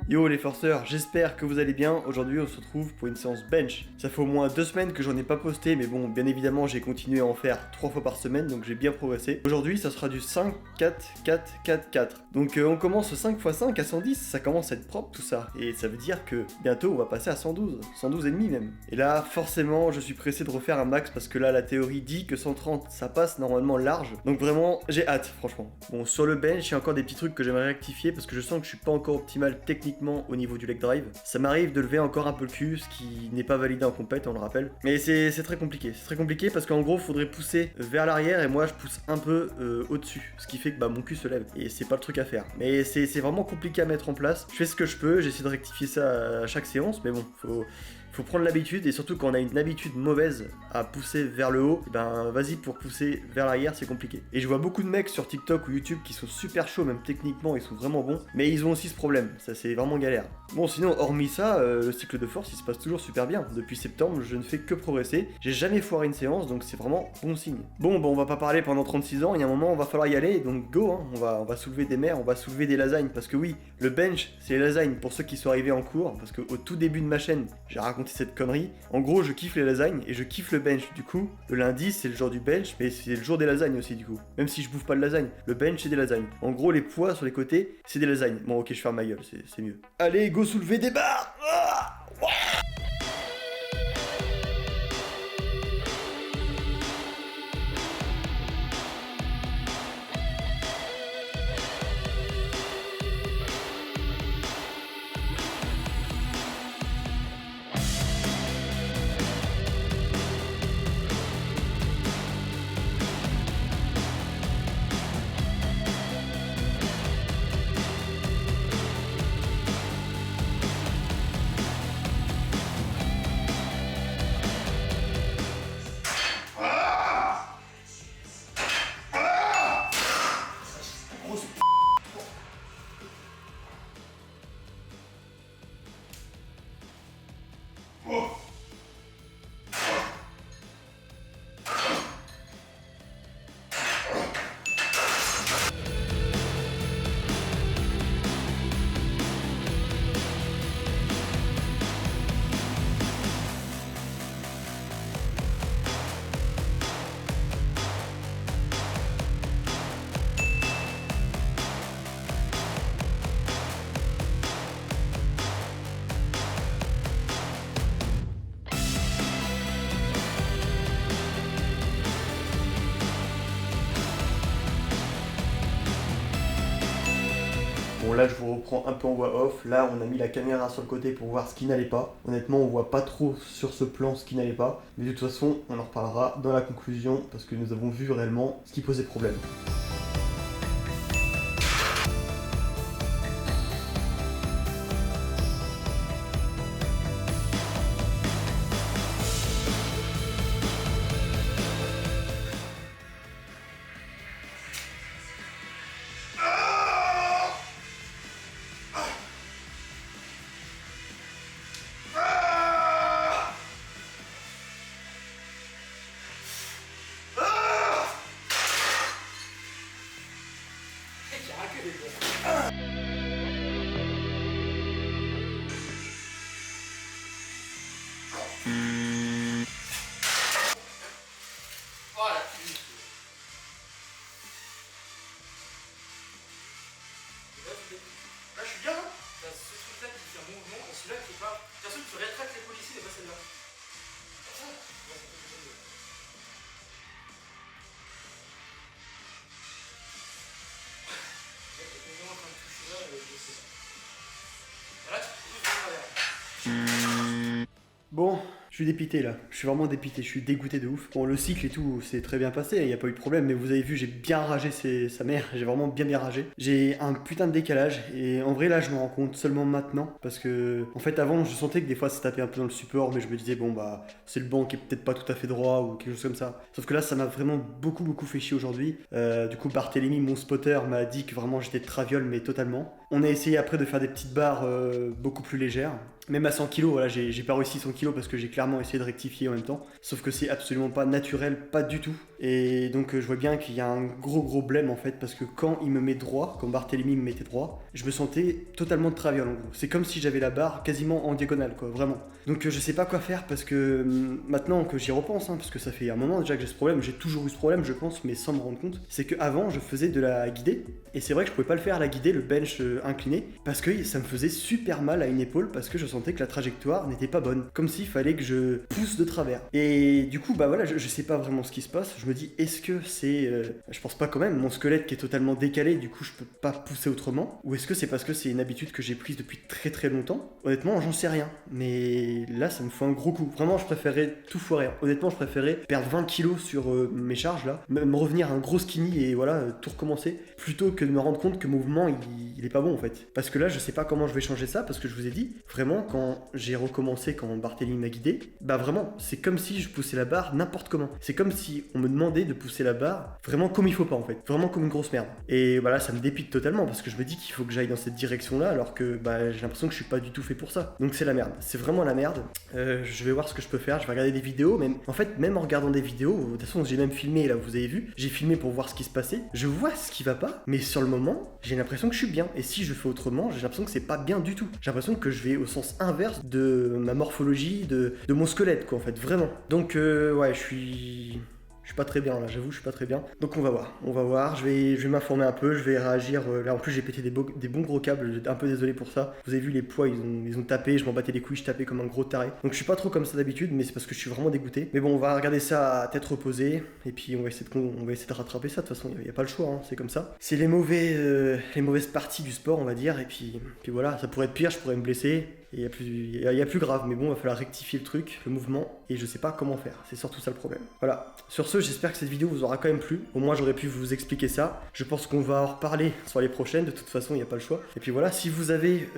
Yo les forceurs, j'espère que vous allez bien. Aujourd'hui on se retrouve pour une séance bench. Ça fait au moins 2 semaines que j'en ai pas posté, mais bon, bien évidemment j'ai continué à en faire 3 fois par semaine, donc j'ai bien progressé. Aujourd'hui ça sera du 5, 4, 4, 4, 4. Donc on commence 5 x 5 à 110, ça commence à être propre tout ça. Et ça veut dire que bientôt on va passer à 112, 112 et demi même. Et là forcément je suis pressé de refaire un max parce que là la théorie dit que 130 ça passe normalement large. Donc vraiment j'ai hâte franchement. Bon, sur le bench il y a encore des petits trucs que j'aimerais rectifier parce que je sens que je suis pas encore optimal techniquement au niveau du leg drive. Ça m'arrive de lever encore un peu le cul, ce qui n'est pas validé en compète, on le rappelle. Mais c'est très compliqué. C'est très compliqué parce qu'en gros, faudrait pousser vers l'arrière et moi je pousse un peu au-dessus. Ce qui fait que mon cul se lève. Et c'est pas le truc à faire. Mais c'est vraiment compliqué à mettre en place. Je fais ce que je peux, j'essaie de rectifier ça à chaque séance, mais bon, faut prendre l'habitude, et surtout quand on a une habitude mauvaise à pousser vers le haut, vas-y, pour pousser vers l'arrière c'est compliqué. Et je vois beaucoup de mecs sur TikTok ou YouTube qui sont super chauds, même techniquement ils sont vraiment bons, mais ils ont aussi ce problème, ça c'est vraiment galère. Bon, sinon hormis ça, le cycle de force il se passe toujours super bien. Depuis septembre je ne fais que progresser, j'ai jamais foiré une séance, donc c'est vraiment bon signe. Bon, on va pas parler pendant 36 ans, il y a un moment on va falloir y aller, donc go, hein. On va soulever des mers, on va soulever des lasagnes, parce que oui, le bench c'est les lasagnes pour ceux qui sont arrivés en cours, parce qu'au tout début de ma chaîne j'ai raconté cette connerie. En gros, je kiffe les lasagnes et je kiffe le bench. Du coup, le lundi, c'est le jour du bench, mais c'est le jour des lasagnes aussi, du coup. Même si je bouffe pas de lasagne, le bench, c'est des lasagnes. En gros, les poids sur les côtés, c'est des lasagnes. Bon, ok, je ferme ma gueule, c'est mieux. Allez, go soulever des barres. Bon, là je vous reprends un peu en voix off. Là on a mis la caméra sur le côté pour voir ce qui n'allait pas. Honnêtement on voit pas trop sur ce plan ce qui n'allait pas, mais de toute façon on en reparlera dans la conclusion parce que nous avons vu réellement ce qui posait problème. Là je suis bien, hein. T'as ce truc là qui fait un mouvement et celui-là qui est pas. T'as celui qui rétracte les policiers mais pas celle-là. Ça, ouais, ça peut être là, t'es en train de toucher là et je sais pas. Et là, tu te pousses de travers. Bon, je suis dépité là, je suis vraiment dépité, je suis dégoûté de ouf. Bon, le cycle et tout, c'est très bien passé, il n'y a pas eu de problème, mais vous avez vu, j'ai bien ragé sa mère, j'ai vraiment bien ragé. J'ai un putain de décalage, et en vrai là, je me rends compte seulement maintenant, parce que, en fait, avant, je sentais que des fois, ça tapait un peu dans le support, mais je me disais, bon bah, c'est le banc qui est peut-être pas tout à fait droit, ou quelque chose comme ça. Sauf que là, ça m'a vraiment beaucoup fait chier aujourd'hui. Du coup, Barthélémy, mon spotter, m'a dit que vraiment j'étais traviole, mais totalement. On a essayé après de faire des petites barres beaucoup plus légères. Même à 100 kg, voilà, j'ai pas réussi 100 kg parce que j'ai clairement essayé de rectifier en même temps. Sauf que c'est absolument pas naturel, pas du tout. Et donc je vois bien qu'il y a un gros blême en fait, parce que quand il me met droit, quand Barthélemy me mettait droit, je me sentais totalement de travers en gros. C'est comme si j'avais la barre quasiment en diagonale quoi, vraiment. Donc je sais pas quoi faire parce que maintenant que j'y repense, parce que ça fait un moment déjà que j'ai ce problème, j'ai toujours eu ce problème je pense, mais sans me rendre compte, c'est qu'avant je faisais de la guidée, et c'est vrai que je pouvais pas le faire à la guidée, le bench incliné, parce que ça me faisait super mal à une épaule, parce que je sentais que la trajectoire n'était pas bonne, comme s'il fallait que je pousse de travers. Et du coup bah voilà, je sais pas vraiment ce qui se passe, je me dis est-ce que c'est, je pense pas quand même, mon squelette qui est totalement décalé, du coup je peux pas pousser autrement, ou est-ce que c'est parce que c'est une habitude que j'ai prise depuis très longtemps? Honnêtement j'en sais rien, mais là ça me fait un gros coup, vraiment je préférais tout foirer, honnêtement je préférais perdre 20 kilos sur mes charges là, me revenir un gros skinny et voilà, tout recommencer, plutôt que de me rendre compte que mon mouvement il est pas bon en fait. Parce que là je sais pas comment je vais changer ça, parce que je vous ai dit, vraiment quand j'ai recommencé, quand Barthélemy m'a guidé, bah vraiment c'est comme si je poussais la barre n'importe comment, c'est comme si on me demandait de pousser la barre vraiment comme il faut pas en fait, vraiment comme une grosse merde. Et voilà, ça me dépite totalement parce que je me dis qu'il faut que j'aille dans cette direction là, alors que bah j'ai l'impression que je suis pas du tout fait pour ça. Donc c'est la merde, c'est vraiment la merde. Je vais voir ce que je peux faire, je vais regarder des vidéos, même en fait même en regardant des vidéos, de toute façon j'ai même filmé là, vous avez vu, j'ai filmé pour voir ce qui se passait, je vois ce qui va pas, mais sur le moment j'ai l'impression que je suis bien, et si je fais autrement j'ai l'impression que c'est pas bien du tout, j'ai l'impression que je vais au sens inverse de ma morphologie, de mon squelette quoi en fait, vraiment. Donc ouais, je suis pas très bien là, j'avoue, je suis pas très bien. Donc on va voir, je vais m'informer un peu, je vais réagir. Là en plus j'ai pété des bons gros câbles, j'étais un peu désolé pour ça. Vous avez vu les poids, ils ont tapé, je m'en battais les couilles, je tapais comme un gros taré. Donc je suis pas trop comme ça d'habitude, mais c'est parce que je suis vraiment dégoûté. Mais bon, on va regarder ça à tête reposée, et puis on va essayer de rattraper ça, de toute façon, il n'y a pas le choix, c'est comme ça. C'est les mauvaises parties du sport, on va dire, et puis voilà, ça pourrait être pire, je pourrais me blesser. Il y a plus grave, mais bon, il va falloir rectifier le truc, le mouvement, et je sais pas comment faire, c'est surtout ça le problème. Voilà, sur ce, j'espère que cette vidéo vous aura quand même plu, au moins j'aurais pu vous expliquer ça. Je pense qu'on va en reparler sur les prochaines, de toute façon il n'y a pas le choix. Et puis voilà, si vous avez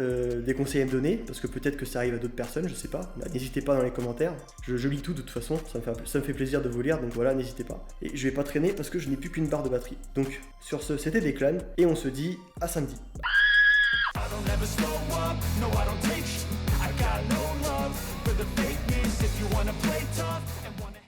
des conseils à me donner, parce que peut-être que ça arrive à d'autres personnes, je sais pas, bah, n'hésitez pas dans les commentaires, je lis tout de toute façon, ça me fait plaisir de vous lire, donc voilà, n'hésitez pas. Et je vais pas traîner parce que je n'ai plus qu'une barre de batterie. Donc sur ce, c'était Declan, et on se dit à samedi.